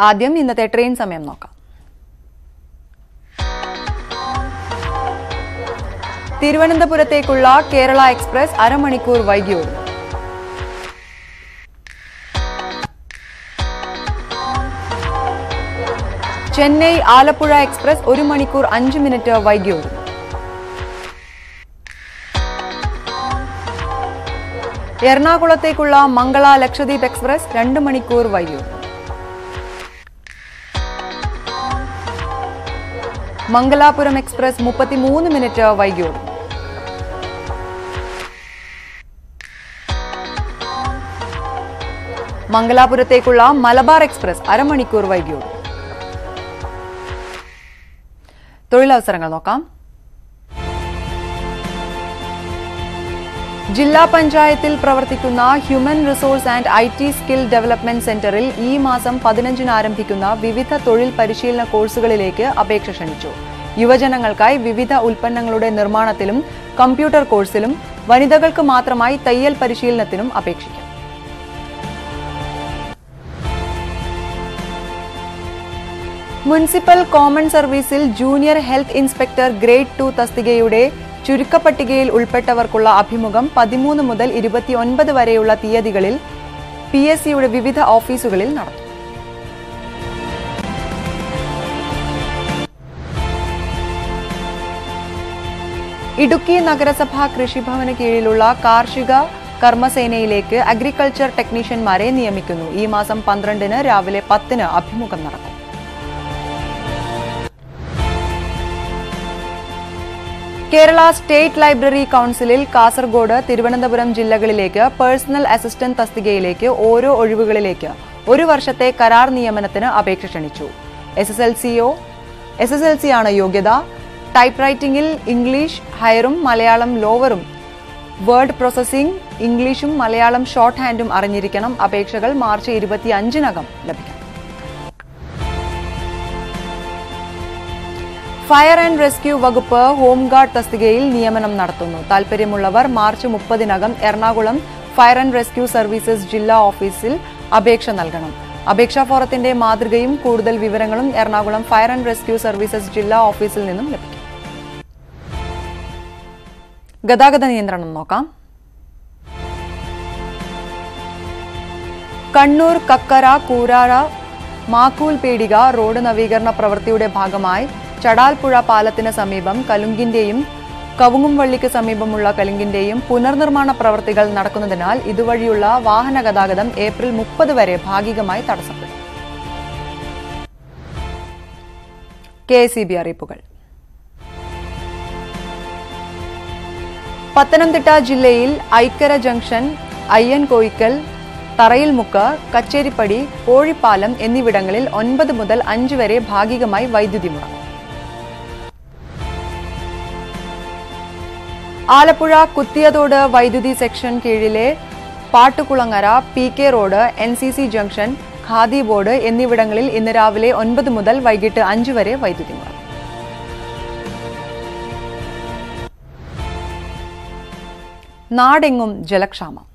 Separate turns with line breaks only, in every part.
ആദ്യം ഇന്നത്തെ ട്രെയിൻ സമയം നോക്കാം. തിരുവനന്തപുരത്തേക്കുള്ള കേരള എക്സ്പ്രസ് അരമണിക്കൂർ വൈകി ഓടും. ചെന്നൈ ആലപ്പുഴ എക്സ്പ്രസ് 1 മണിക്കൂർ 5 മിനിറ്റ് വൈകി ഓടും. എറണാകുളത്തേക്കുള്ള മംഗള ലക്ഷദ്വീപ് എക്സ്പ്രസ് 2 മണിക്കൂർ വൈകി ഓടും. മംഗലാപുരം എക്സ്പ്രസ് 33 മിനിറ്റ് വൈകി ഓടും. മംഗലാപുരത്തേക്കുള്ള മലബാർ എക്സ്പ്രസ് അരമണിക്കൂർ വൈകി ഓടും. തൊഴിലവസരങ്ങൾ നോക്കാം. ജില്ലാ പഞ്ചായത്തിൽ പ്രവർത്തിക്കുന്ന human resource and IT skill development സെന്ററിൽ ഈ മാസം 15-ന് ആരംഭിക്കുന്ന വിവിധ തൊഴിൽ പരിശീലന കോഴ്സുകളിലേക്ക് അപേക്ഷ ക്ഷണിച്ചു. യുവജനങ്ങൾക്കായി വിവിധ ഉൽപ്പന്നങ്ങളുടെ നിർമ്മാണത്തിലും കമ്പ്യൂട്ടർ കോഴ്സിലും വനിതകൾക്ക് മാത്രമായി തയ്യൽ പരിശീലനത്തിനും അപേക്ഷിക്കാം. മുനിസിപ്പൽ കോമൺ സർവീസിൽ ജൂനിയർ ഹെൽത്ത് ഇൻസ്പെക്ടർ ഗ്രേഡ് 2 തസ്തികയുടെ ചുരുക്കപ്പട്ടികയിൽ ഉൾപ്പെട്ടവർക്കുള്ള അഭിമുഖം 13 മുതൽ 29 വരെയുള്ള തീയതികളിൽ PSCയുടെ വിവിധ ഓഫീസുകളിൽ നടത്തും. ഇടുക്കി നഗരസഭാ കൃഷിഭവന് കീഴിലുള്ള കാർഷിക കർമ്മസേനയിലേക്ക് അഗ്രികൾച്ചർ ടെക്നീഷ്യന്മാരെ നിയമിക്കുന്നു. ഈ മാസം 12-ന് രാവിലെ 10-ന് അഭിമുഖം നടക്കും. കേരള സ്റ്റേറ്റ് ലൈബ്രറി കൌൺസിലിൽ കാസർഗോഡ്, തിരുവനന്തപുരം ജില്ലകളിലേക്ക് പേഴ്സണൽ അസിസ്റ്റന്റ് തസ്തികയിലേക്ക് ഓരോ ഒഴിവുകളിലേക്ക് 1 വർഷത്തെ കരാർ നിയമനത്തിന് അപേക്ഷ ക്ഷണിച്ചു. SSLC ആണ് യോഗ്യത. ടൈപ്പ് റൈറ്റിംഗിൽ ഇംഗ്ലീഷ് ഹയറും മലയാളം ലോവറും, വേർഡ് പ്രോസസിംഗ് ഇംഗ്ലീഷും മലയാളം ഷോർട്ട് ഹാൻഡും അറിഞ്ഞിരിക്കണം. അപേക്ഷകൾ മാർച്ച് 25-നകം ലഭിക്കും. ഫയർ ആൻഡ് റെസ്ക്യൂ വകുപ്പ് ഹോംഗാർഡ് തസ്തികയിൽ നിയമനം നടത്തുന്നു. താൽപര്യമുള്ളവർ മാർച്ച് 30-നകം Ernakulam fire and rescue services ജില്ലാ ഓഫീസിൽ അപേക്ഷ നൽകണം. അപേക്ഷാ ഫോറത്തിന്റെ മാതൃകയും കൂടുതൽ വിവരങ്ങളും Ernakulam fire and rescue services ജില്ലാ ഓഫീസിൽ നിന്നും ലഭിക്കും. ഗതാഗത നിയന്ത്രണം നോക്കാം. കണ്ണൂർ കക്കര കൂരാറ മാക്കൂൽ പീടിക റോഡ് നവീകരണ പ്രവൃത്തിയുടെ ഭാഗമായി ചടാൽപ്പുഴ പാലത്തിന് സമീപം കലുങ്കിന്റെയും കവുങ്ങുംവള്ളിക്ക് സമീപമുള്ള കലുങ്കിന്റെയും പുനർനിർമ്മാണ പ്രവൃത്തികൾ നടക്കുന്നതിനാൽ ഇതുവഴിയുള്ള വാഹന ഗതാഗതം ഏപ്രിൽ 30 വരെ ഭാഗികമായി തടസ്സപ്പെടും. KSEB അറിയിപ്പുകൾ. പത്തനംതിട്ട ജില്ലയിൽ ഐക്കര ജംഗ്ഷൻ, അയ്യൻകോയിക്കൽ, തറയിൽമുക്ക്, കച്ചേരിപ്പടി, കോഴിപ്പാലം എന്നിവിടങ്ങളിൽ 9 മുതൽ 5 വരെ ഭാഗികമായി വൈദ്യുതി മുടങ്ങും. ആലപ്പുഴ കുത്തിയതോട് വൈദ്യുതി സെക്ഷൻ കീഴിലെ Pattukulangara, PK road, NCC junction, khadi board എന്നിവിടങ്ങളിൽ ഇന്ന് രാവിലെ 9 മുതൽ വൈകിട്ട് 5 വരെ വൈദ്യുതി മുടങ്ങും. നാടെങ്ങും ജലക്ഷാമം.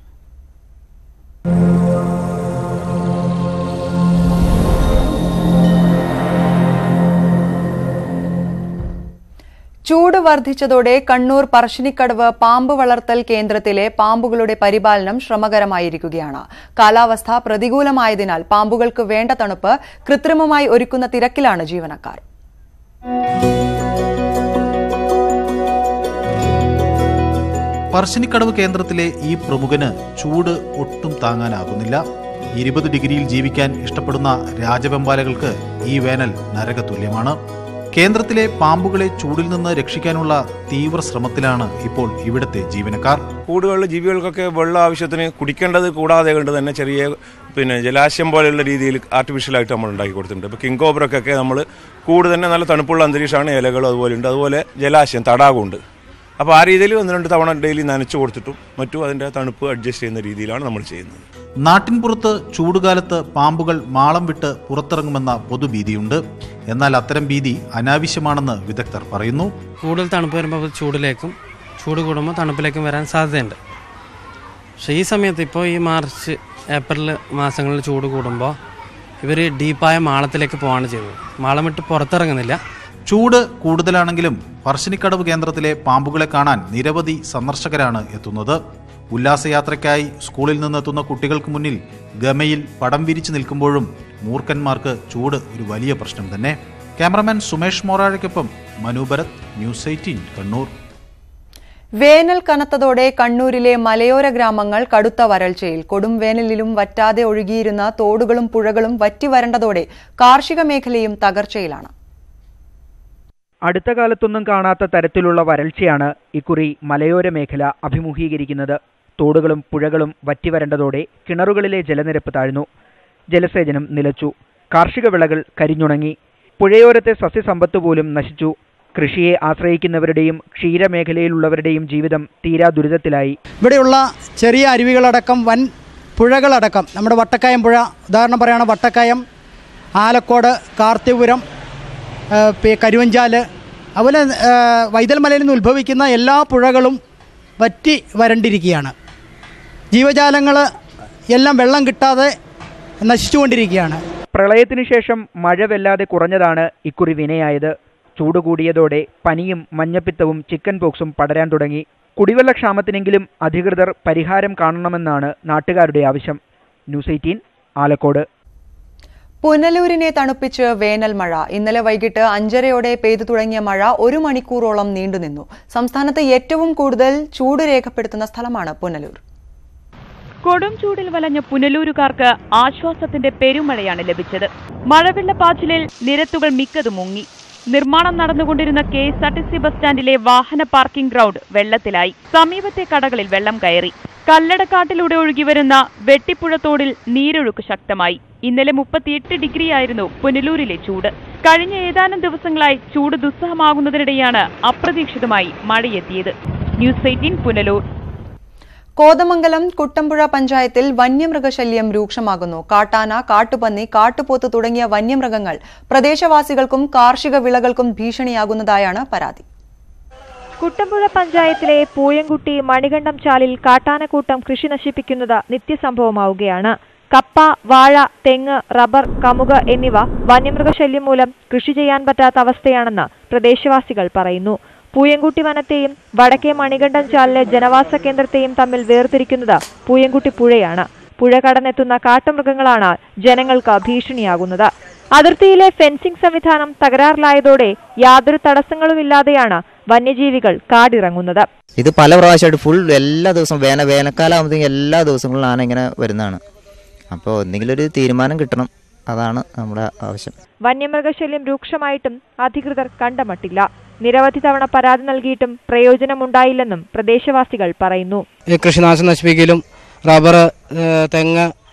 ചൂട് വർദ്ധിച്ചതോടെ കണ്ണൂർ പറശ്ശിനിക്കടവ് പാമ്പ് വളർത്തൽ കേന്ദ്രത്തിലെ പാമ്പുകളുടെ പരിപാലനം ശ്രമകരമായിരിക്കുകയാണ്. കാലാവസ്ഥ പ്രതികൂലമായതിനാൽ പാമ്പുകൾക്ക് വേണ്ട തണുപ്പ് കൃത്രിമമായി ഒരുക്കുന്ന തിരക്കിലാണ് ജീവനക്കാർ.
പറശ്ശിനിക്കടവ് കേന്ദ്രത്തിലെ ഈ പ്രമുഖന് ചൂട് ഒട്ടും താങ്ങാനാകുന്നില്ല. 20 ഡിഗ്രിയിൽ ജീവിക്കാൻ ഇഷ്ടപ്പെടുന്ന രാജവെമ്പാലകൾക്ക് ഈ വേനൽ നരകതുല്യമാണ്. കേന്ദ്രത്തിലെ പാമ്പുകളെ ചൂടിൽ നിന്ന് രക്ഷിക്കാനുള്ള തീവ്ര ശ്രമത്തിലാണ് ഇപ്പോൾ ഇവിടുത്തെ ജീവനക്കാർ.
കൂടുകളിലെ ജീവികൾക്കൊക്കെ വെള്ളം ആവശ്യത്തിന് കുടിക്കേണ്ടത് കൂടാതെ കൊണ്ട് തന്നെ ചെറിയ ജലാശയം പോലെയുള്ള രീതിയിൽ ആർട്ടിഫിഷ്യലായിട്ട് നമ്മൾ ഉണ്ടാക്കി കൊടുത്തിട്ടുണ്ട്. ഇപ്പോൾ കിങ് കോബ്രക്കൊക്കെ നമ്മൾ കൂട് തന്നെ നല്ല തണുപ്പുള്ള അന്തരീക്ഷമാണ്, ഇലകളും അതുപോലെ ഉണ്ട്. അതുപോലെ ജലാശയം തടാകമുണ്ട്. അപ്പോൾ ആ രീതിയിൽ 1-2 തവണ ഡെയിലി നനച്ചു കൊടുത്തിട്ടും മറ്റും അതിൻ്റെ തണുപ്പ് അഡ്ജസ്റ്റ് ചെയ്യുന്ന രീതിയിലാണ് നമ്മൾ ചെയ്യുന്നത്.
നാട്ടിൻപുറത്ത് ചൂടുകാലത്ത് പാമ്പുകൾ മാളം വിട്ട് പുറത്തിറങ്ങുമെന്ന പൊതുഭീതിയുണ്ട്. എന്നാൽ അത്തരം ഭീതി അനാവശ്യമാണെന്ന് വിദഗ്ധർ പറയുന്നു.
കൂടുതൽ തണുപ്പ് വരുമ്പോൾ ചൂടിലേക്കും, ചൂട് കൂടുമ്പോൾ തണുപ്പിലേക്കും വരാൻ സാധ്യതയുണ്ട്. പക്ഷേ ഈ സമയത്ത് ഇപ്പോൾ ഈ മാർച്ച്, ഏപ്രിൽ മാസങ്ങളിൽ ചൂട് കൂടുമ്പോൾ ഇവർ ഡീപ്പായ മാളത്തിലേക്ക് പോവാണ് ചെയ്തത്. മാളം വിട്ട് പുറത്തിറങ്ങുന്നില്ല.
ചൂട് കൂടുതലാണെങ്കിലും പറശ്ശിനിക്കടവ് കേന്ദ്രത്തിലെ പാമ്പുകളെ കാണാൻ നിരവധി സന്ദർശകരാണ് എത്തുന്നത്. ഉല്ലാസയാത്രയ്ക്കായി സ്കൂളിൽ നിന്നെത്തുന്ന കുട്ടികൾക്ക് മുന്നിൽ ഗമയിൽ പടം വിരിച്ചു നിൽക്കുമ്പോഴും മൂർഖന്മാർക്ക് ചൂട് ഒരു വലിയ പ്രശ്നം തന്നെ. ക്യാമറമാൻ സുമേഷ് മോറാഴയ്ക്കൊപ്പം മനൂഭരത്, ന്യൂസ് 18 കണ്ണൂർ.
വേനൽ കനത്തതോടെ കണ്ണൂരിലെ മലയോര ഗ്രാമങ്ങൾ കടുത്ത വരൾച്ചയിൽ. കൊടും വേനലിലും വറ്റാതെ ഒഴുകിയിരുന്ന തോടുകളും പുഴകളും വറ്റി വരണ്ടതോടെ കാർഷിക മേഖലയും തകർച്ചയിലാണ്.
അടുത്ത കാലത്തൊന്നും കാണാത്ത തരത്തിലുള്ള വരൾച്ചയാണ് ഇക്കുറി മലയോര മേഖല അഭിമുഖീകരിക്കുന്നത്. തോടുകളും പുഴകളും വറ്റിവരണ്ടതോടെ കിണറുകളിലെ ജലനിരപ്പ് താഴ്ന്നു. ജലസേചനം നിലച്ചു. കാർഷിക വിളകൾ കരിഞ്ഞുണങ്ങി. പുഴയോരത്തെ സസ്യസമ്പത്ത് പോലും നശിച്ചു. കൃഷിയെ ആശ്രയിക്കുന്നവരുടെയും ക്ഷീരമേഖലയിലുള്ളവരുടെയും ജീവിതം തീരാ ദുരിതത്തിലായി.
ഇവിടെയുള്ള ചെറിയ അരുവികളടക്കം വൻ പുഴകളടക്കം നമ്മുടെ വട്ടക്കായം പുഴ ഉദാഹരണം പറയുകയാണ്. വട്ടക്കായം, ആലക്കോട്, കാർത്തിപുരം, കരുവഞ്ചാല്, അതുപോലെ വൈതൽമലയിൽ നിന്ന് ഉത്ഭവിക്കുന്ന എല്ലാ പുഴകളും വറ്റി വരണ്ടിരിക്കുകയാണ്. ജീവജാലങ്ങൾ എല്ലാം വെള്ളം കിട്ടാതെ നശിച്ചുകൊണ്ടിരിക്കുകയാണ്.
പ്രളയത്തിനു ശേഷം മഴ വല്ലാതെ കുറഞ്ഞതാണ് ഇക്കുറി വിനയായത്. ചൂട് കൂടിയതോടെ പനിയും മഞ്ഞപ്പിത്തവും ചിക്കൻ പോക്സും പടരാൻ തുടങ്ങി. കുടിവെള്ളക്ഷാമത്തിനെങ്കിലും അധികൃതർ പരിഹാരം കാണണമെന്നാണ് നാട്ടുകാരുടെ ആവശ്യം. ന്യൂസ് 18 ആലക്കോട്.
പുനലൂരിനെ തണുപ്പിച്ച് വേനൽ മഴ. ഇന്നലെ വൈകിട്ട് 5:30 പെയ്തു തുടങ്ങിയ മഴ 1 മണിക്കൂറോളം നീണ്ടുനിന്നു. സംസ്ഥാനത്ത് ഏറ്റവും കൂടുതൽ ചൂട് രേഖപ്പെടുത്തുന്ന സ്ഥലമാണ് പുനലൂർ.
കൊടും ചൂടിൽ വലഞ്ഞ പുനലൂരുകാർക്ക് ആശ്വാസത്തിന്റെ പെരുമഴയാണ് ലഭിച്ചത്. മഴവെള്ളപ്പാച്ചിലിൽ നിരത്തുകൾ മിക്കതും മുങ്ങി. നിർമ്മാണം നടന്നുകൊണ്ടിരുന്ന KSRTC ബസ് സ്റ്റാൻഡിലെ വാഹന പാർക്കിംഗ് ഗ്രൗണ്ട് വെള്ളത്തിലായി. സമീപത്തെ കടകളിൽ വെള്ളം കയറി. കല്ലടക്കാട്ടിലൂടെ ഒഴുകിവരുന്ന വെട്ടിപ്പുഴത്തോടിൽ നീരൊഴുക്ക് ശക്തമായി. ഇന്നലെ 38 ഡിഗ്രിയായിരുന്നു പുനലൂരിലെ ചൂട്. കഴിഞ്ഞ ഏതാനും ദിവസങ്ങളായി ചൂട് ദുസ്സഹമാകുന്നതിനിടെയാണ് അപ്രതീക്ഷിതമായി മഴയെത്തിയത്. ന്യൂസ് 18 പുനലൂർ.
കോതമംഗലം കുട്ടമ്പുഴ പഞ്ചായത്തിൽ വന്യമൃഗശല്യം രൂക്ഷമാകുന്നു. കാട്ടാന, കാട്ടുപന്നി, കാട്ടുപോത്ത് തുടങ്ങിയ വന്യമൃഗങ്ങൾ പ്രദേശവാസികൾക്കും കാർഷിക വിളകൾക്കും ഭീഷണിയാകുന്നതായാണ് പരാതി.
കുട്ടമ്പുഴ പഞ്ചായത്തിലെ പൂയംകുട്ടി മണികണ്ഠം ചാലിൽ കാട്ടാനക്കൂട്ടം കൃഷി നശിപ്പിക്കുന്നത് നിത്യസംഭവമാവുകയാണ്. കപ്പ, വാഴ, തെങ്ങ്, റബ്ബർ, കമുക് എന്നിവ വന്യമൃഗശല്യം മൂലം കൃഷി ചെയ്യാൻ പറ്റാത്ത അവസ്ഥയാണെന്ന് പ്രദേശവാസികൾ പറയുന്നു. പൂയംകുട്ടി വനത്തെയും വടക്കേ മണികണ്ഠം ചാലിലെ ജനവാസ കേന്ദ്രത്തെയും തമ്മിൽ വേർതിരിക്കുന്നത് പൂയംകുട്ടി പുഴയാണ്. പുഴ കടന്നെത്തുന്ന കാട്ടുമൃഗങ്ങളാണ് ജനങ്ങൾക്ക് ഭീഷണിയാകുന്നത്. അതിർത്തിയിലെ ഫെൻസിംഗ് സംവിധാനം തകരാറിലായതോടെ യാതൊരു തടസ്സങ്ങളുമില്ലാതെയാണ് വന്യജീവികൾ കാടിറങ്ങുന്നത്.
ഇത് പല പ്രാവശ്യമായിട്ട് ഫുൾ എല്ലാ ദിവസവും വേനൽക്കാലം ആകുമ്പോഴത്തേക്കും എല്ലാ ദിവസങ്ങളിലും ആന ഇങ്ങനെ വരുന്നതാണ്. അപ്പോൾ എന്തെങ്കിലും ഒരു തീരുമാനം കിട്ടണം, അതാണ് നമ്മുടെ ആവശ്യം.
വന്യമൃഗശല്യം രൂക്ഷമായിട്ടും അധികൃതർ കണ്ടമട്ടില്ല. നിരവധി തവണ പരാതി നൽകിയിട്ടും പ്രയോജനമുണ്ടായില്ലെന്നും പ്രദേശവാസികൾ പറയുന്നു.
കൃഷിനാശം നശിപ്പിക്കലും റബ്ബർ, തെങ്ങ്,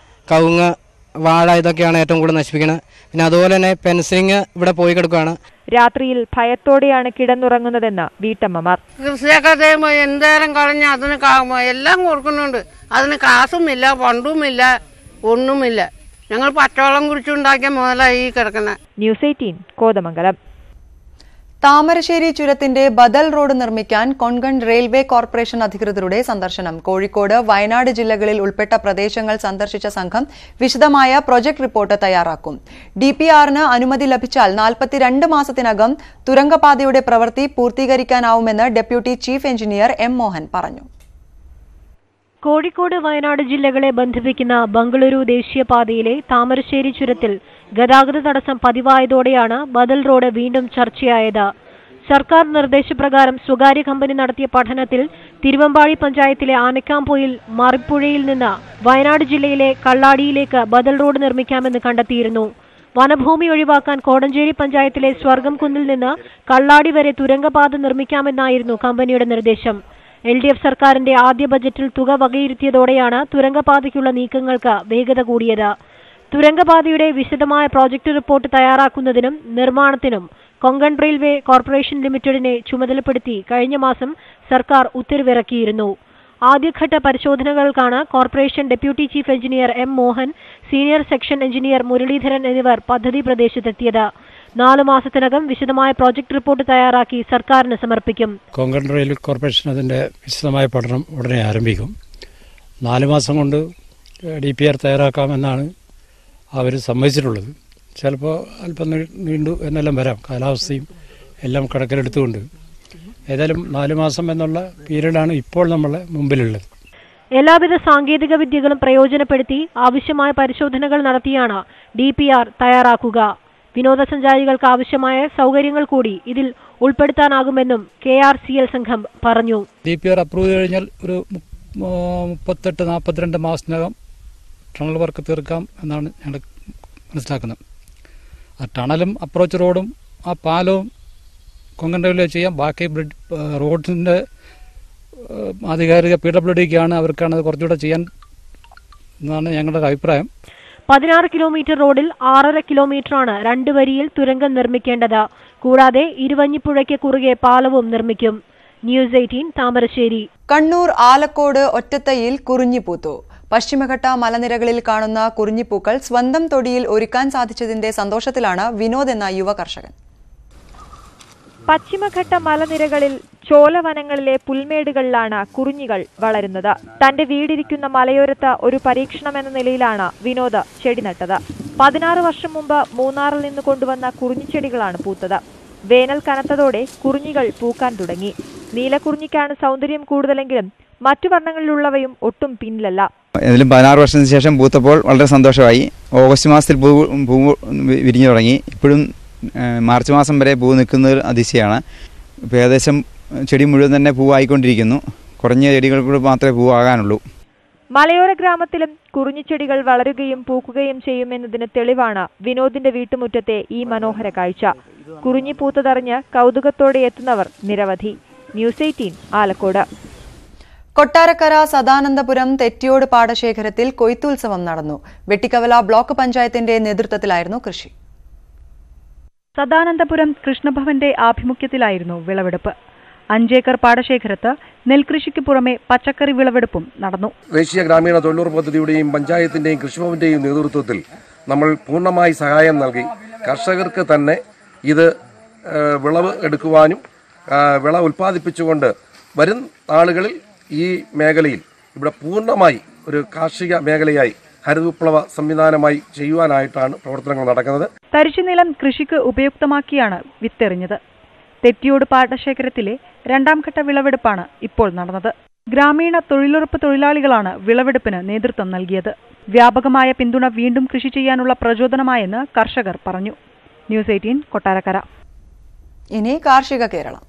കവുങ്ങ്, വാഴ ഇതൊക്കെയാണ് ഏറ്റവും കൂടുതൽ നശിപ്പിക്കുന്നത്. പിന്നെ അതുപോലെ തന്നെ ഫെൻസിങ് ഇവിടെ പോയി കിടക്കുകയാണ്.
രാത്രിയിൽ ഭയത്തോടെയാണ് കിടന്നുറങ്ങുന്നതെന്ന് വീട്ടമ്മമാർ.
കൃഷിയൊക്കെ ചെയ്യുമ്പോൾ എന്തേരം കളഞ്ഞ് അതിന് എല്ലാം കൊടുക്കുന്നുണ്ട്. അതിന് കാശുമില്ല, ഫണ്ടുമില്ല, ഒന്നുമില്ല. ഞങ്ങൾ പച്ചവെള്ളം കുടിച്ചുണ്ടാക്കിയ മുതലായി കിടക്കുന്നത്.
ന്യൂസ് 18 കോതമംഗലം.
താമരശ്ശേരി ചുരത്തിന്റെ ബദൽ റോഡ് നിർമ്മിക്കാൻ കൊങ്കൺ റെയിൽവേ കോർപ്പറേഷൻ അധികൃതരുടെ സന്ദർശനം. കോഴിക്കോട്, വയനാട് ജില്ലകളിൽ ഉൾപ്പെട്ട പ്രദേശങ്ങൾ സന്ദർശിച്ച സംഘം വിശദമായ പ്രൊജക്ട് റിപ്പോർട്ട് തയ്യാറാക്കും. DPRന് അനുമതി ലഭിച്ചാൽ 42 മാസത്തിനകം തുരങ്കപാതയുടെ പ്രവൃത്തി പൂർത്തീകരിക്കാനാവുമെന്ന് deputy chief engineer M. Mohan പറഞ്ഞു.
കോഴിക്കോട്, വയനാട് ജില്ലകളെ ബന്ധിപ്പിക്കുന്ന ബംഗളൂരു ദേശീയപാതയിലെ താമരശ്ശേരി ചുരത്തിൽ ഗതാഗത തടസ്സം പതിവായതോടെയാണ് ബദൽ റോഡ് വീണ്ടും ചർച്ചയായത്. സർക്കാർ നിർദ്ദേശപ്രകാരം സ്വകാര്യ കമ്പനി നടത്തിയ പഠനത്തിൽ തിരുവമ്പാടി പഞ്ചായത്തിലെ ആനക്കാംപൊയിൽ മറിപ്പുഴയിൽ നിന്ന് വയനാട് ജില്ലയിലെ കള്ളാടിയിലേക്ക് ബദൽ റോഡ് നിർമ്മിക്കാമെന്ന് കണ്ടെത്തിയിരുന്നു. വനഭൂമി ഒഴിവാക്കാൻ കോടഞ്ചേരി പഞ്ചായത്തിലെ സ്വർഗം കുന്നിൽ നിന്ന് കള്ളാടി വരെ തുരങ്കപാത നിർമ്മിക്കാമെന്നായിരുന്നു കമ്പനിയുടെ നിർദ്ദേശം. LDF സർക്കാരിന്റെ ആദ്യ ബജറ്റിൽ തുക വകയിരുത്തിയതോടെയാണ് തുരങ്കപാതയ്ക്കുള്ള നീക്കങ്ങൾക്ക് വേഗത കൂടിയത്. തുരങ്കപാതയുടെ വിശദമായ പ്രോജക്ട് റിപ്പോർട്ട് തയ്യാറാക്കുന്നതിനും നിർമ്മാണത്തിനും കൊങ്കൺ റെയിൽവേ കോർപ്പറേഷൻ ലിമിറ്റഡിനെ ചുമതലപ്പെടുത്തി കഴിഞ്ഞ മാസം സർക്കാർ ഉത്തരവിറക്കിയിരുന്നു. ആദ്യഘട്ട പരിശോധനകൾക്കാണ് corporation deputy chief engineer M. Mohan, senior section engineer Muraleedharan എന്നിവർ പദ്ധതി പ്രദേശത്തെത്തിയത്. 4 മാസത്തിനകം വിശദമായ പ്രോജക്ട് റിപ്പോർട്ട് തയ്യാറാക്കി സർക്കാരിന് സമർപ്പിക്കും.
കൊങ്കൺ റെയിൽവേ കോർപ്പറേഷൻ അതിൻ്റെ വിശദമായ പഠനം ഉടനെ ആരംഭിക്കും. 4 മാസം കൊണ്ട് DPR തയ്യാറാക്കാമെന്നാണ് അവർ സമ്മതിച്ചിട്ടുള്ളത്. ചിലപ്പോൾ അല്പം നീണ്ടു എന്നെല്ലാം വരാം, കാലാവസ്ഥയും എല്ലാം കണക്കിലെടുത്തുകൊണ്ട്. ഏതായാലും 4 മാസം എന്നുള്ള പീരീഡാണ് ഇപ്പോൾ നമ്മളെ മുമ്പിലുള്ളത്.
എല്ലാവിധ സാങ്കേതിക വിദ്യകളും പ്രയോജനപ്പെടുത്തി ആവശ്യമായ പരിശോധനകൾ നടത്തിയാണ് DPR തയ്യാറാക്കുക. വിനോദസഞ്ചാരികൾക്ക് ആവശ്യമായ സൗകര്യങ്ങൾ കൂടി ഇതിൽ ഉൾപ്പെടുത്താനാകുമെന്നും KRCL സംഘം പറഞ്ഞു.
DPR അപ്രൂവ് ചെയ്ത് കഴിഞ്ഞാൽ ഒരു 38-42 മാസത്തിനകം ടണൽ വർക്ക് തീർക്കാം എന്നാണ് ഞങ്ങൾ മനസ്സിലാക്കുന്നത്. ആ ടണലും അപ്രോച്ച് റോഡും ആ പാലവും കൊങ്കൺ റെയിൽവേ ചെയ്യാം. ബാക്കി റോഡിൻ്റെ ആധികാരിക PWDക്കാണ്, അവർക്കാണ് അത് കുറച്ചുകൂടെ ചെയ്യാൻ എന്നാണ് ഞങ്ങളുടെ അഭിപ്രായം.
16 കിലോമീറ്റർ റോഡിൽ 6.5 കിലോമീറ്ററാണ് 2 വരിയിൽ തുരങ്കം നിർമ്മിക്കേണ്ടത്. കൂടാതെ ഇരുവഞ്ഞിപ്പുഴയ്ക്ക് കുറുകെ പാലവും നിർമ്മിക്കും. ന്യൂസ് 18 താമരശ്ശേരി.
കണ്ണൂർ ആലക്കോട് ഒറ്റത്തൈയിൽ കുറിഞ്ഞിപ്പൂത്തു. പശ്ചിമഘട്ട മലനിരകളിൽ കാണുന്ന കുറിഞ്ഞിപ്പൂക്കൾ സ്വന്തം തൊടിയിൽ ഒരുക്കാൻ സാധിച്ചതിന്റെ സന്തോഷത്തിലാണ് വിനോദ് എന്ന യുവ കർഷകൻ.
പശ്ചിമഘട്ട മലനിരകളിൽ ചോലവനങ്ങളിലെ പുൽമേടുകളിലാണ് കുറിഞ്ഞികൾ വളരുന്നത്. തന്റെ വീടിരിക്കുന്ന മലയോരത്ത് ഒരു പരീക്ഷണമെന്ന നിലയിലാണ് വിനോദ് ചെടി നട്ടത്. 16 വർഷം മുമ്പ് മൂന്നാറിൽ നിന്ന് കൊണ്ടുവന്ന കുറിഞ്ഞിച്ചെടികളാണ് പൂത്തത്. വേനൽ കനത്തതോടെ കുറിഞ്ഞികൾ പൂക്കാൻ തുടങ്ങി. നീലക്കുറിഞ്ഞിക്കാണ് സൗന്ദര്യം കൂടുതലെങ്കിലും മറ്റു വർണ്ണങ്ങളിലുള്ളവയും ഒട്ടും പിന്നിലല്ല.
ഇതിലും 16 വർഷത്തിന് ശേഷം പൂത്തപ്പോൾ വളരെ സന്തോഷമായി. ഓഗസ്റ്റ് മാസത്തിൽ പൂ വിരിഞ്ഞു തുടങ്ങി. ഇപ്പോഴും മാർച്ച് മാസം വരെ പൂ നിൽക്കുന്നത് അതിശയമാണ്. ഇപ്പോൾ ഏകദേശം ചെടി മുഴുവൻ തന്നെ പൂവായിക്കൊണ്ടിരിക്കുന്നു. കുറഞ്ഞ ചെടികൾ കൂടെ മാത്രമേ പൂവാകാനുള്ളൂ.
മലയോര ഗ്രാമത്തിലും കുറിഞ്ഞിച്ചെടികൾ വളരുകയും പൂക്കുകയും ചെയ്യുമെന്നതിന് തെളിവാണ് വിനോദിന്റെ വീട്ടുമുറ്റത്തെ ഈ മനോഹര കാഴ്ച. കുറിഞ്ഞി പൂത്തതറിഞ്ഞ് കൗതുകത്തോടെ എത്തുന്നവർ നിരവധി. ന്യൂസ് 18 ആലക്കോട്.
കൊട്ടാരക്കര സദാനന്ദപുരം തെറ്റിയോട് പാടശേഖരത്തിൽ കൊയ്ത്തുത്സവം നടന്നു. വെട്ടിക്കവല ബ്ലോക്ക് പഞ്ചായത്തിന്റെ നേതൃത്വത്തിലായിരുന്നു കൃഷി.
സദാനന്ദപുരം കൃഷ്ണഭവന്റെ ആഭിമുഖ്യത്തിലായിരുന്നു വിളവെടുപ്പ്. 5 ഏക്കർ പാടശേഖരത്ത് നെൽകൃഷിക്ക് പുറമെ പച്ചക്കറി വിളവെടുപ്പും നടന്നു.
ദേശീയ ഗ്രാമീണ തൊഴിലുറപ്പ് പദ്ധതിയുടെയും പഞ്ചായത്തിന്റെയും കൃഷിഭവന്റെയും നേതൃത്വത്തിൽ നമ്മൾ പൂർണ്ണമായി സഹായം നൽകി കർഷകർക്ക് തന്നെ ഇത് വിളവ് എടുക്കുവാനും വിള ഉൽപ്പാദിപ്പിച്ചുകൊണ്ട് വരും നാളുകളിൽ ഈ മേഖലയിൽ ഇവിടെ പൂർണ്ണമായി ഒരു കാർഷിക മേഖലയായി ഹരിതവിപ്ലവ സംവിധാനമായി ചെയ്യുവാനായിട്ടാണ് പ്രവർത്തനങ്ങൾ നടക്കുന്നത്.
തരിശുനിലം കൃഷിക്ക് ഉപയുക്തമാക്കിയാണ് വിത്തെറിഞ്ഞത്. തെറ്റിയോട് പാടശേഖരത്തിലെ 2ാം ഘട്ട വിളവെടുപ്പാണ് ഇപ്പോൾ നടന്നത്. ഗ്രാമീണ തൊഴിലുറപ്പ് തൊഴിലാളികളാണ് വിളവെടുപ്പിന് നേതൃത്വം നൽകിയത്. വ്യാപകമായ പിന്തുണ വീണ്ടും കൃഷി ചെയ്യാനുള്ള പ്രചോദനമായെന്ന് കർഷകർ പറഞ്ഞു. ന്യൂസ് 18 കൊട്ടാരക്കര.
ഇനി കാർഷിക കേരളം.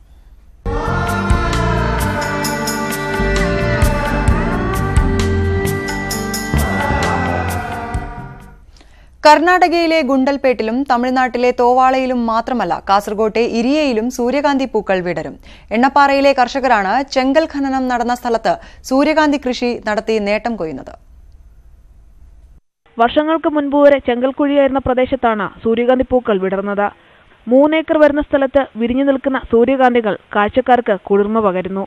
കർണാടകയിലെ ഗുണ്ടൽപേട്ടിലും തമിഴ്നാട്ടിലെ തോവാളയിലും മാത്രമല്ല കാസർകോട്ടെ ഇരിയയിലും സൂര്യകാന്തി പൂക്കൾ വിടരും. എണ്ണപ്പാറയിലെ കർഷകരാണ് ചെങ്കൽ ഖനനം നടന്ന സ്ഥലത്ത് സൂര്യകാന്തി കൃഷി നടത്തി നേട്ടം കൊയ്യുന്നത്.
വർഷങ്ങൾക്ക് മുൻപ് വരെ ചെങ്കൽക്കുഴിയായിരുന്ന പ്രദേശത്താണ് സൂര്യകാന്തി പൂക്കൾ വിടർന്നത്. 3 ഏക്കർ വരുന്ന സ്ഥലത്ത് വിരിഞ്ഞു നിൽക്കുന്ന സൂര്യകാന്തികൾ കാഴ്ചക്കാർക്ക് കുളിർമ പകരുന്നു.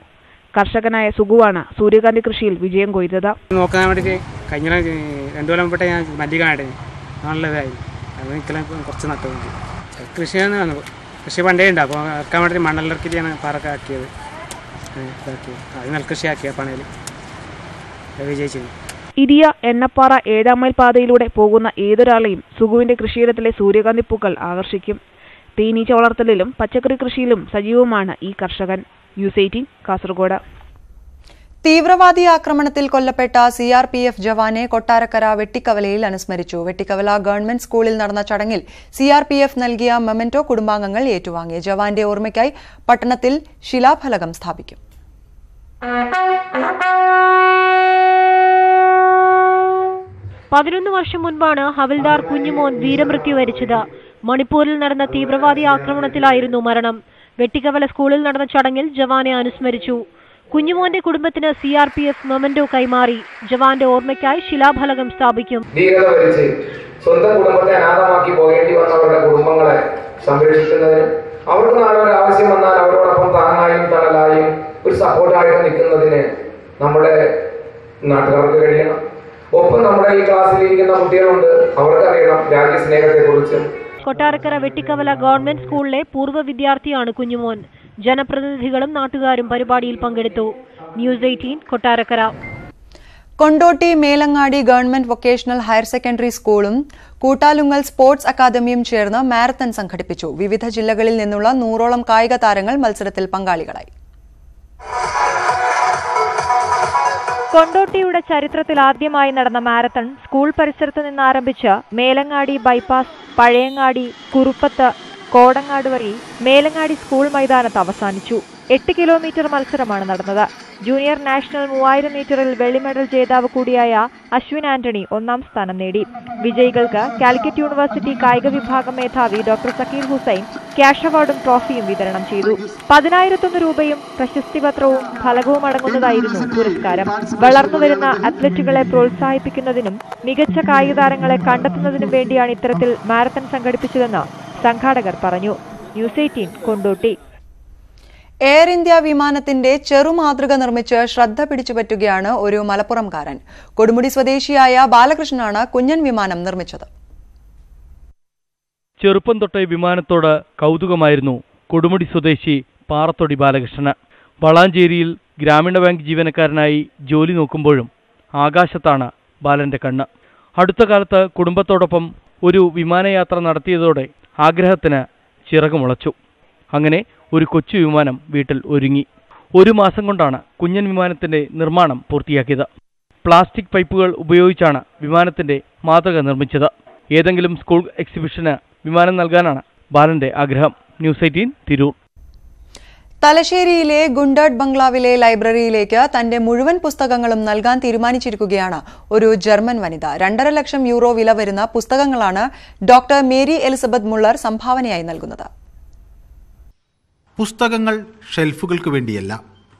കർഷകനായ സുഗുവാണ് സൂര്യകാന്തി കൃഷിയിൽ വിജയം കൊയ്തത്.
നോക്കാൻ വേണ്ടിയിട്ട് കഴിഞ്ഞ 2 കൊല്ലം മുമ്പേ ഞാൻ മല്ലികാണ് നല്ലതായിരുന്നു. അത് കുറച്ച് നട്ടത് കൃഷിയാണ്. കൃഷി പണ്ടേ ഉണ്ട്. അപ്പോൾ ഇറക്കാൻ വേണ്ടി മണ്ണെല്ലിറക്കിയാണ് പാറൊക്കെ ആക്കിയത്. അത് നെൽകൃഷി ആക്കിയ പണയിൽ വിജയിച്ചത്.
ഇരിയ എണ്ണപ്പാറ 7ാം മൈൽ പാതയിലൂടെ പോകുന്ന ഏതൊരാളെയും സുഗുവിന്റെ കൃഷിയിടത്തിലെ സൂര്യകാന്തി പൂക്കൾ ആകർഷിക്കും. തേനീച്ച വളർത്തലിലും പച്ചക്കറി കൃഷിയിലും സജീവമാണ് ഈ കർഷകൻ. ന്യൂസ് 18 കാസർഗോഡ്.
തീവ്രവാദി ആക്രമണത്തിൽ കൊല്ലപ്പെട്ട CRPF ജവാനെ കൊട്ടാരക്കര വെട്ടിക്കവലയിൽ അനുസ്മരിച്ചു. വെട്ടിക്കവല ഗവൺമെന്റ് സ്കൂളിൽ നടന്ന ചടങ്ങിൽ CRPF നൽകിയ മെമന്റോ കുടുംബാംഗങ്ങൾ ഏറ്റുവാങ്ങി. ജവാന്റെ ഓർമ്മയ്ക്കായി പട്ടണത്തിൽ ശിലാഫലകം സ്ഥാപിക്കും.
11 വർഷം മുൻപാണ് ഹവിൽദാർ കുഞ്ഞുമോൻ വീരമൃത്യു വരിച്ചത്. മണിപ്പൂരിൽ നടന്ന തീവ്രവാദി ആക്രമണത്തിലായിരുന്നു മരണം. വെട്ടിക്കവല സ്കൂളിൽ നടന്ന ചടങ്ങിൽ ജവാനെ അനുസ്മരിച്ചു. കുഞ്ഞുമോന്റെ കുടുംബത്തിന് CRPF മെമന്റോ കൈമാറി. ജവാന്റെ ഓർമ്മയ്ക്കായി ശിലാഫലകം സ്ഥാപിക്കും.
സ്വന്തം കുടുംബത്തെ അനാഥമാക്കി പോകേണ്ടി വന്നവരുടെ കുടുംബങ്ങളെ സംരക്ഷിക്കുന്നതിനും അവർക്ക് നാളെ ഒരു ആവശ്യം വന്നാൽ അവരോടൊപ്പം താങ്ങായും തണലായും ഒരു സപ്പോർട്ടായിട്ട് നിൽക്കുന്നതിന് നമ്മുടെ നാട്ടുകാർക്ക് കഴിയണം. ഒപ്പം നമ്മുടെ ഈ ക്ലാസ്സിലിരിക്കുന്ന കുട്ടികളുണ്ട്, അവർക്കറിയണം രാജ്യസ്നേഹത്തെക്കുറിച്ചും.
കൊട്ടാരക്കര വെട്ടിക്കവല ഗവൺമെന്റ് സ്കൂളിലെ പൂർവ്വ വിദ്യാർത്ഥിയാണ് കുഞ്ഞുമോൻ. ജനപ്രതിനിധികളും നാട്ടുകാരും പരിപാടിയിൽ പങ്കെടുത്തു. News 18 Kottarakkara.
Kondotty Melangadi government vocational higher secondary സ്കൂളും കൂട്ടാലുങ്ങൽ സ്പോർട്സ് അക്കാദമിയും ചേർന്ന് മാരത്തൺ സംഘടിപ്പിച്ചു. വിവിധ ജില്ലകളിൽ നിന്നുള്ള 100ഓളം കായിക താരങ്ങൾ മത്സരത്തിൽ പങ്കാളികളായി.
കൊണ്ടോട്ടിയുടെ ചരിത്രത്തിൽ ആദ്യമായി നടന്ന മാരത്തൺ സ്കൂൾ പരിസരത്ത് നിന്ന് ആരംഭിച്ച് മേലങ്ങാടി ബൈപ്പാസ്, പഴയങ്ങാടി, കുറുപ്പത്ത്, കോടങ്ങാട് വഴി മേലങ്ങാടി സ്കൂൾ മൈതാനത്ത് അവസാനിച്ചു. 8 കിലോമീറ്റർ മത്സരമാണ് നടന്നത്. ജൂനിയർ നാഷണൽ 3000 മീറ്ററിൽ വെള്ളി മെഡൽ ജേതാവ് കൂടിയായ അശ്വിൻ ആന്റണി 1ാം സ്ഥാനം നേടി. വിജയികൾക്ക് കാലിക്കറ്റ് യൂണിവേഴ്സിറ്റി കായിക വിഭാഗം മേധാവി ഡോക്ടർ സക്കീർ ഹുസൈൻ ക്യാഷ് അവാർഡും ട്രോഫിയും വിതരണം ചെയ്തു. 10,001 രൂപയും പ്രശസ്തിപത്രവും ഫലകവും അടങ്ങുന്നതായിരുന്നു പുരസ്കാരം. വളർന്നുവരുന്ന അത്ലറ്റുകളെ പ്രോത്സാഹിപ്പിക്കുന്നതിനും മികച്ച കായിക താരങ്ങളെ കണ്ടെത്തുന്നതിനും വേണ്ടിയാണ് ഇത്തരത്തിൽ മാരത്തൺ സംഘടിപ്പിച്ചതെന്ന് സംഘാടകർ പറഞ്ഞു. ന്യൂസ് 18 കൊണ്ടോട്ടി.
എയർ ഇന്ത്യ വിമാനത്തിന്റെ ചെറുമാതൃക നിർമ്മിച്ച് ശ്രദ്ധ പിടിച്ചുപറ്റുകയാണ് ഒരു മലപ്പുറംകാരൻ. കൊടുമുടി സ്വദേശിയായ ബാലകൃഷ്ണനാണ് കുഞ്ഞൻ വിമാനം നിർമ്മിച്ചത്.
ചെറുപ്പം തൊട്ടേ വിമാനത്തോട് കൗതുകമായിരുന്നു കൊടുമുടി സ്വദേശി പാറത്തൊടി ബാലകൃഷ്ണന്. വളാഞ്ചേരിയിൽ ഗ്രാമീണ ബാങ്ക് ജീവനക്കാരനായി ജോലി നോക്കുമ്പോഴും ആകാശത്താണ് ബാലന്റെ കണ്ണ്. അടുത്ത കാലത്ത് കുടുംബത്തോടൊപ്പം ഒരു വിമാനയാത്ര നടത്തിയതോടെ ആഗ്രഹത്തിന് ചിറകുമുളച്ചു. അങ്ങനെ ഒരു കൊച്ചു വിമാനം വീട്ടിൽ ഒരുങ്ങി. 1 മാസം കൊണ്ടാണ് കുഞ്ഞൻ വിമാനത്തിന്റെ നിർമ്മാണം പൂർത്തിയാക്കിയത്. പ്ലാസ്റ്റിക് പൈപ്പുകൾ ഉപയോഗിച്ചാണ് വിമാനത്തിന്റെ മാതൃക നിർമ്മിച്ചത്. ഏതെങ്കിലും സ്കൂൾ എക്സിബിഷന് വിമാനം നൽകാനാണ് ബാലന്റെ ആഗ്രഹം. ന്യൂസ് 18 തിരൂർ.
തലശ്ശേരിയിലെ ഗുണ്ടഡ് ബംഗ്ലാവിലെ ലൈബ്രറിയിലേക്ക് തന്റെ മുഴുവൻ പുസ്തകങ്ങളും നൽകാൻ തീരുമാനിച്ചിരിക്കുകയാണ് ഒരു ജർമ്മൻ വനിത. 2.5 ലക്ഷം യൂറോ വില വരുന്ന പുസ്തകങ്ങളാണ് ഡോക്ടർ മേരി എലിസബത്ത് മുള്ളർ സംഭാവനയായി നൽകുന്നത്.
പുസ്തകങ്ങൾ ഷെൽഫുകൾക്ക് വേണ്ടിയല്ല,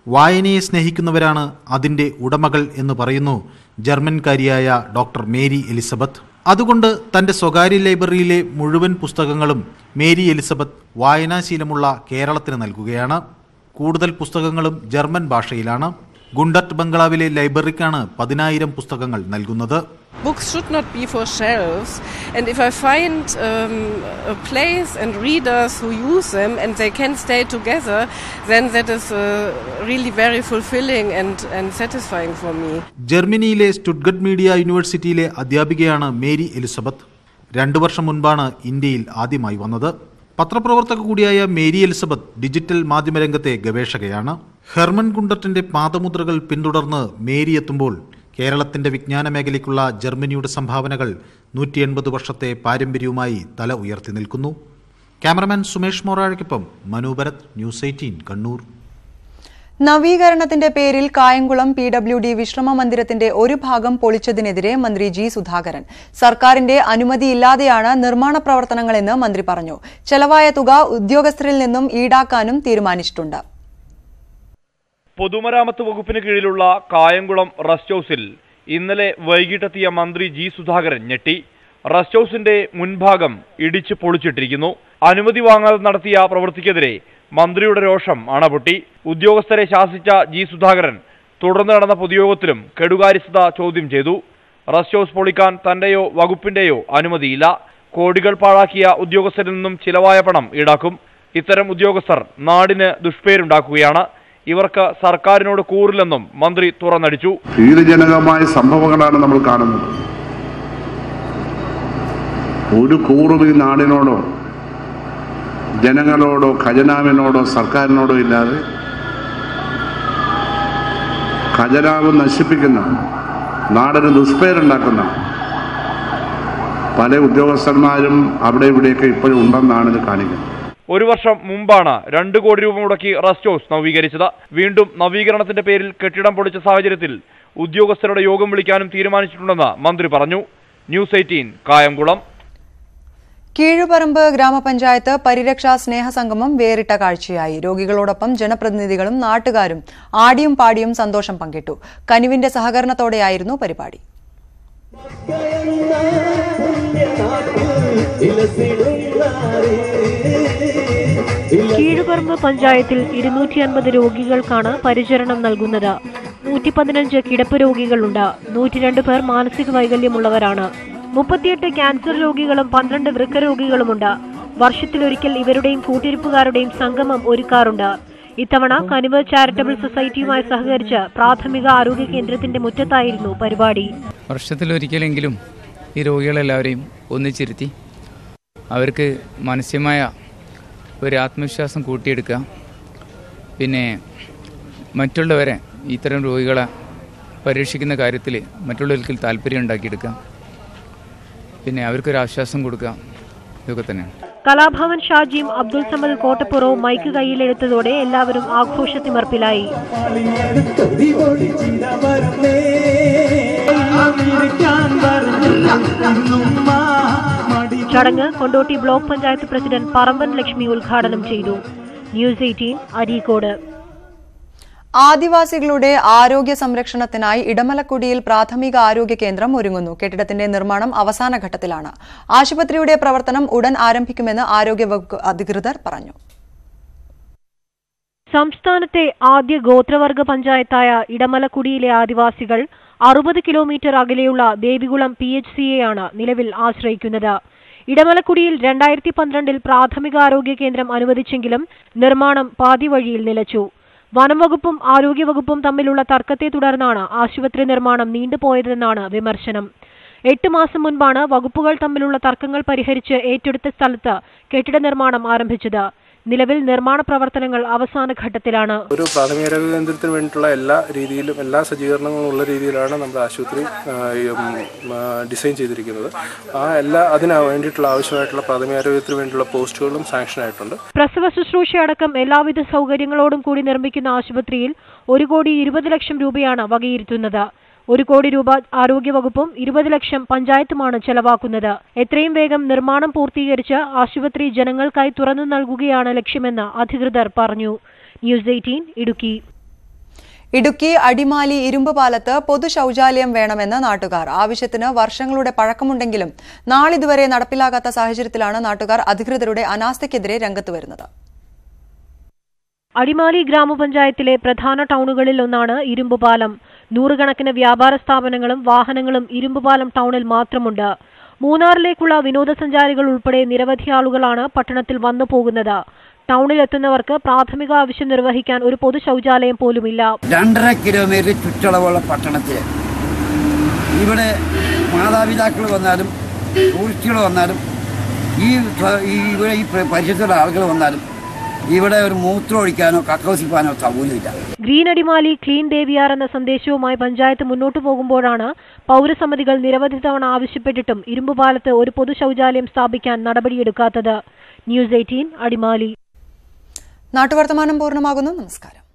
വായനയെ സ്നേഹിക്കുന്നവരാണ് അതിൻ്റെ ഉടമകൾ എന്ന് പറയുന്നു ജർമ്മൻകാരിയായ ഡോക്ടർ മേരി എലിസബത്ത്. അതുകൊണ്ട് തൻ്റെ സ്വകാര്യ ലൈബ്രറിയിലെ മുഴുവൻ പുസ്തകങ്ങളും മേരി എലിസബത്ത് വായനാശീലമുള്ള കേരളത്തിന് നൽകുകയാണ്. കൂടുതൽ പുസ്തകങ്ങളും ജർമ്മൻ ഭാഷയിലാണ്. ഗുണ്ടട്ട് ബംഗ്ലാവിലെ ലൈബ്രറിക്കാണ് 10,000 പുസ്തകങ്ങൾ നൽകുന്നത്.
Books should not be for shelves, and if I find a place and readers who use them and they can stay together, then that is really very fulfilling and satisfying for me.
ജർമ്മനിയിലെ സ്റ്റുട്ട്ഗർട്ട് media യൂണിവേഴ്സിറ്റിയിലെ അധ്യാപികയാണ് Mary Elizabeth. 2 വർഷം മുൻപാണ് ഇന്ത്യയിൽ ആദ്യമായി വന്നത്. പത്രപ്രവർത്തക കൂടിയായ Mary Elizabeth digital മാധ്യമരംഗത്തെ ഗവേഷകയാണ്. Hermann ഗുണ്ടട്ടിന്റെ പാദമുദ്രകൾ പിന്തുടർന്ന് മേരി എത്തുമ്പോൾ കേരളത്തിന്റെ വിജ്ഞാന മേഖലയ്ക്കുള്ള ജർമ്മനിയുടെ സംഭാവനകൾ 180 വർഷത്തെ പാരമ്പര്യവുമായി തല ഉയർത്തി നിൽക്കുന്നു. ക്യാമറമാൻ സുമേഷ് മൊറാഴയ്ക്കൊപ്പം മനു ഭരത്, ന്യൂസ് 18 കണ്ണൂർ.
നവീകരണത്തിന്റെ പേരിൽ കായംകുളം PWD വിശ്രമ മന്ദിരത്തിന്റെ ഒരു ഭാഗം പൊളിച്ചതിനെതിരെ മന്ത്രി ജി സുധാകരൻ. സർക്കാരിന്റെ അനുമതിയില്ലാതെയാണ് നിർമ്മാണ പ്രവർത്തനങ്ങളെന്ന് മന്ത്രി പറഞ്ഞു. ചെലവായ തുക ഉദ്യോഗസ്ഥരിൽ നിന്നും ഈടാക്കാനും തീരുമാനിച്ചിട്ടുണ്ട്.
പൊതുമരാമത്ത് വകുപ്പിന് കീഴിലുള്ള കായംകുളം റെസ്റ്റ് ഹൌസിൽ ഇന്നലെ വൈകിട്ടെത്തിയ മന്ത്രി ജി സുധാകരൻ ഞെട്ടി. റെസ്റ്റ് ഹൌസിന്റെ മുൻഭാഗം ഇടിച്ചു പൊളിച്ചിട്ടിരിക്കുന്നു. അനുമതി വാങ്ങാതെ നടത്തിയ പ്രവൃത്തിക്കെതിരെ മന്ത്രിയുടെ രോഷം അണപൊട്ടി. ഉദ്യോഗസ്ഥരെ ശാസിച്ച ജി സുധാകരൻ തുടർന്ന് നടന്ന പൊതുയോഗത്തിലും കെടുകാര്യസ്ഥത ചോദ്യം ചെയ്തു. റെസ്റ്റ് ഹൌസ് പൊളിക്കാൻ തന്റെയോ വകുപ്പിന്റെയോ അനുമതിയില്ല. കോടികൾ പാഴാക്കിയ ഉദ്യോഗസ്ഥരിൽ നിന്നും ചിലവായ പണം ഈടാക്കും. ഇത്തരം ഉദ്യോഗസ്ഥർ നാടിന് ദുഷ്പേരുണ്ടാക്കുകയാണ്. ഇവർക്ക് സർക്കാരിനോട് കൂറില്ലെന്നും മന്ത്രി തുറന്നടിച്ചു.
ഭീതിജനകമായ സംഭവങ്ങളാണ് നമ്മൾ കാണുന്നത്. ഒരു കൂറും ഈ നാടിനോടോ ജനങ്ങളോടോ ഖജനാവിനോടോ സർക്കാരിനോടോ ഇല്ലാതെ ഖജനാവ് നശിപ്പിക്കുന്ന, നാടിന് ദുഷ്പേരുണ്ടാക്കുന്ന പല ഉദ്യോഗസ്ഥന്മാരും അവിടെ ഇവിടെയൊക്കെ ഇപ്പോഴും ഉണ്ടെന്നാണ് ഇത് കാണിക്കുന്നത്.
1 വർഷം മുമ്പാണ് 2 കോടി രൂപ മുടക്കി റെസ്റ്റ് ഹൌസ് നവീകരിച്ചത്. വീണ്ടും നവീകരണത്തിന്റെ പേരിൽ കെട്ടിടം പൊളിച്ച സാഹചര്യത്തിൽ ഉദ്യോഗസ്ഥരുടെ യോഗം വിളിക്കാനും തീരുമാനിച്ചിട്ടുണ്ടെന്ന് മന്ത്രി പറഞ്ഞു. ന്യൂസ് 18 കായംകുളം.
കീഴുപറമ്പ് ഗ്രാമപഞ്ചായത്ത് പരിരക്ഷാ സ്നേഹസംഗമം വേറിട്ട കാഴ്ചയായി. രോഗികളോടൊപ്പം ജനപ്രതിനിധികളും നാട്ടുകാരും ആടിയും പാടിയും സന്തോഷം പങ്കിട്ടു. കനിവിന്റെ സഹകരണത്തോടെയായിരുന്നു പരിപാടി.
കീഴുപറമ്പ് പഞ്ചായത്തിൽ 250 രോഗികൾക്കാണ് പരിചരണം നൽകുന്നത്. 115 കിടപ്പ് രോഗികളുണ്ട്. 102 പേർ മാനസിക വൈകല്യമുള്ളവരാണ്. 38 ക്യാൻസർ രോഗികളും 12 വൃക്ക രോഗികളുമുണ്ട്. വർഷത്തിലൊരിക്കൽ ഇവരുടെയും കൂട്ടിരിപ്പുകാരുടെയും സംഗമം ഒരുക്കാറുണ്ട്. ഇത്തവണ കനിവ് ചാരിറ്റബിൾ സൊസൈറ്റിയുമായി സഹകരിച്ച് പ്രാഥമിക ആരോഗ്യ കേന്ദ്രത്തിന്റെ മുറ്റത്തായിരുന്നു പരിപാടി.
വർഷത്തിലൊരിക്കലെങ്കിലും ഈ രോഗികളെല്ലാവരെയും ഒന്നിച്ചിരുത്തി അവർക്ക് മാനസികമായ ഒരു ആത്മവിശ്വാസം കൂട്ടിയെടുക്കുക, പിന്നെ മറ്റുള്ളവരെ ഇത്തരം രോഗികളെ പരീക്ഷിക്കുന്ന കാര്യത്തിൽ മറ്റുള്ളവർക്ക് താല്പര്യം ഉണ്ടാക്കിയെടുക്കുക, പിന്നെ അവർക്കൊരു ആശ്വാസം കൊടുക്കുക, ഇതൊക്കെ തന്നെയാണ്.
കലാഭവൻ ഷാജിയും അബ്ദുൾ സമദ് കോട്ടപ്പുറവും മൈക്ക് കയ്യിലെടുത്തതോടെ എല്ലാവരും ആഘോഷത്തിമർപ്പിലായി. ചടങ്ങ് കൊണ്ടോട്ടി ബ്ലോക്ക് പഞ്ചായത്ത് പ്രസിഡന്റ് പറമ്പൻ ലക്ഷ്മി ഉദ്ഘാടനം ചെയ്തു. ന്യൂസ് 18 അരീക്കോട്.
ആദിവാസികളുടെ ആരോഗ്യ സംരക്ഷണത്തിനായി ഇടമലക്കുടിയിൽ പ്രാഥമിക ആരോഗ്യ കേന്ദ്രം ഒരുങ്ങുന്നു. കെട്ടിടത്തിന്റെ നിർമ്മാണം അവസാന ഘട്ടത്തിലാണ്. ആശുപത്രിയുടെ പ്രവർത്തനം ഉടൻ ആരംഭിക്കുമെന്ന് ആരോഗ്യവകുപ്പ് അധികൃതർ പറഞ്ഞു.
സംസ്ഥാനത്തെ ആദ്യ ഗോത്രവർഗ പഞ്ചായത്തായ ഇടമലക്കുടിയിലെ ആദിവാസികൾ 60 കിലോമീറ്റർ അകലെയുള്ള ദേവികുളം PHCയെയാണ് നിലവിൽ ആശ്രയിക്കുന്നത്. ഇടമലക്കുടിയിൽ 2012 പ്രാഥമിക ആരോഗ്യ കേന്ദ്രം അനുവദിച്ചെങ്കിലും നിർമ്മാണം പാതി വഴിയിൽ നിലച്ചു. വനം വകുപ്പും ആരോഗ്യവകുപ്പും തമ്മിലുള്ള തർക്കത്തെ തുടർന്നാണ് ആശുപത്രി നിർമ്മാണം നീണ്ടുപോയതെന്നാണ് വിമർശനം. 8 മാസം മുൻപാണ് വകുപ്പുകൾ തമ്മിലുള്ള തർക്കങ്ങൾ പരിഹരിച്ച് ഏറ്റെടുത്ത സ്ഥലത്ത് കെട്ടിട നിർമ്മാണം ആരംഭിച്ചത്. നിലവിൽ നിർമ്മാണ പ്രവർത്തനങ്ങൾ അവസാന ഘട്ടത്തിലാണ്.
ഒരു പ്രാഥമികാരോഗ്യ കേന്ദ്രത്തിന് വേണ്ടിയിട്ടുള്ള എല്ലാ രീതിയിലും എല്ലാ സജ്ജീകരണങ്ങളും ഉള്ള രീതിയിലാണ് നമ്മുടെ ആശുപത്രി ഡിസൈൻ ചെയ്തിരിക്കുന്നത്. അതിന് വേണ്ടിയിട്ടുള്ള ആവശ്യമായിട്ടുള്ള പ്രാഥമികാരോഗ്യത്തിന് വേണ്ടിയുള്ള പോസ്റ്റുകളും സാങ്ഷൻ ആയിട്ടുണ്ട്.
പ്രസവ ശുശ്രൂഷ അടക്കം എല്ലാവിധ സൗകര്യങ്ങളോടും കൂടി നിർമ്മിക്കുന്ന ആശുപത്രിയിൽ 1,20 ലക്ഷം രൂപയാണ് വകയിരുത്തുന്നത്. 1 കോടി രൂപ ആരോഗ്യവകുപ്പും 20 ലക്ഷം പഞ്ചായത്തുമാണ് ചെലവാക്കുന്നത്. എത്രയും വേഗം നിർമ്മാണം പൂർത്തീകരിച്ച് ആശുപത്രി ജനങ്ങൾക്കായി തുറന്നു നൽകുകയാണ് ലക്ഷ്യമെന്ന് അധികൃതർ പറഞ്ഞു. ന്യൂസ് 18 ഇടുക്കി.
ഇടുക്കി അടിമാലി ഇരുമ്പ് പാലത്ത് പൊതു ശൌചാലയം വേണമെന്ന് നാട്ടുകാർ. ആവശ്യത്തിന് വർഷങ്ങളുടെ പഴക്കമുണ്ടെങ്കിലും നാളിതുവരെ നടപ്പിലാകാത്ത സാഹചര്യത്തിലാണ് നാട്ടുകാർ അധികൃതരുടെ അനാസ്ഥയ്ക്കെതിരെ രംഗത്ത് വരുന്നത്.
അടിമാലി ഗ്രാമപഞ്ചായത്തിലെ പ്രധാന ടൗണുകളിൽ ഒന്നാണ് ഇരുമ്പുപാലം. 100 കണക്കിന് വ്യാപാര സ്ഥാപനങ്ങളും വാഹനങ്ങളും ഇരുമ്പുപാലം ടൗണിൽ മാത്രമുണ്ട്. മൂന്നാറിലേക്കുള്ള വിനോദസഞ്ചാരികൾ ഉൾപ്പെടെ നിരവധി ആളുകളാണ് പട്ടണത്തിൽ വന്നു പോകുന്നത്. ടൗണിലെത്തുന്നവർക്ക് പ്രാഥമിക ആവശ്യം നിർവഹിക്കാൻ ഒരു പൊതു ശൌചാലയം പോലുമില്ല.
2.5 കിലോമീറ്റർ ചുറ്റളവുള്ള പട്ടണത്തിൽ ഇവിടെ മാതാപിതാക്കൾ വന്നാലും ടൂറിസ്റ്റുകൾ വന്നാലും ഇവിടെ ഈ പരിസരത്തുള്ള ആളുകൾ വന്നാലും ഇവിടെ ഒരു മൂത്രം ഒഴിക്കാനോ കക്കവസിപ്പാനോ സൗകര്യമില്ല.
ഗ്രീൻ അടിമാലി ക്ലീൻ ദേവിയാർ എന്ന സന്ദേശവുമായി പഞ്ചായത്ത് മുന്നോട്ടു പോകുമ്പോഴാണ് പൗരസമിതികൾ നിരവധി തവണ ആവശ്യപ്പെട്ടിട്ടും ഇരുമ്പുപാലത്ത് ഒരു പൊതു ശൌചാലയം സ്ഥാപിക്കാൻ നടപടിയെടുക്കാത്തത്. ന്യൂസ് 18 അടിമാലി.
നാട്ടുവർത്തമാനം പൂർണ്ണമാകുന്നു. നമസ്കാരം.